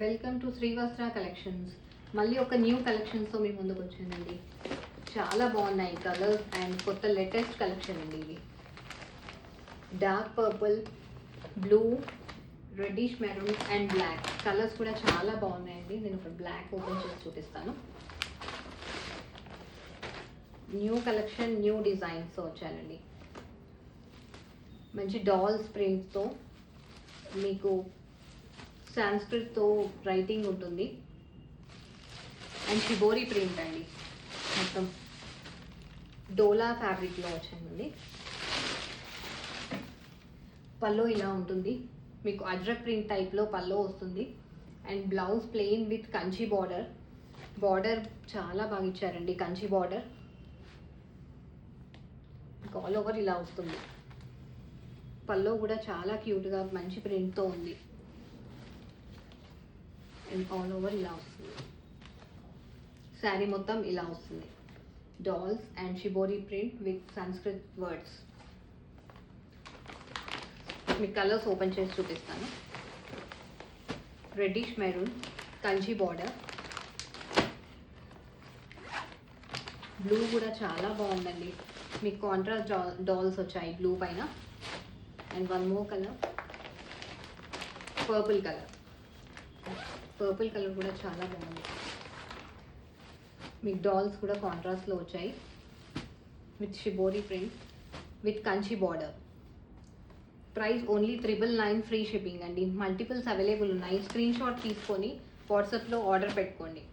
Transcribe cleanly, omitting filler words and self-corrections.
Welcome to శ్రీవస్త్ర collections. మళ్ళీ ఒక new కలెక్షన్స్తో మీ ముందుకు వచ్చానండి. చాలా బాగున్నాయి కలర్స్ అండ్ కొత్త లేటెస్ట్ కలెక్షన్ అండి. ఇది dark purple, blue, reddish maroon and black colours కూడా చాలా బాగున్నాయండి. నేను ఇప్పుడు బ్లాక్ ఓపెన్ చేసి చూపిస్తాను. న్యూ కలెక్షన్, న్యూ డిజైన్స్తో వచ్చానండి. మంచి డాల్స్ ప్రింట్తో మీకు సాంస్క్రిట్తో రైటింగ్ ఉంటుంది అండ్ షిబోరి ప్రింట్ అండి. మొత్తం డోలా ఫ్యాబ్రిక్లో వచ్చానండి. పల్లో ఇలా ఉంటుంది, మీకు అజ్రక్ ప్రింట్ టైప్లో పల్లో వస్తుంది and blouse plain with Kanchi border. Border చాలా బాగా ఇచ్చారండి, కంచి బార్డర్. ఆల్ ఓవర్ ఇలా వస్తుంది. పల్లో కూడా చాలా క్యూట్గా మంచి ప్రింట్తో ఉంది అండ్ ఆల్ ఓవర్ ఇలా వస్తుంది. శారీ మొత్తం ఇలా వస్తుంది. Dolls and shibori print with Sanskrit words. Me colours open చేసి చూపిస్తాను. Reddish maroon, Kanchi border. Blue కూడా చాలా బాగుందండి, మీకు కాంట్రాస్ట్ డాల్స్ వచ్చాయి బ్లూ పైన. And one more colour, purple colour. Purple colour కూడా చాలా బాగుంది. మీకు డాల్స్ కూడా కాంట్రాస్ట్లో వచ్చాయి with shibori print with Kanchi border. Price only 999 free shipping అండి. మల్టిపుల్స్ అవైలబుల్ ఉన్నాయి. స్క్రీన్ షాట్ తీసుకొని వాట్సాప్లో ఆర్డర్ పెట్టుకోండి.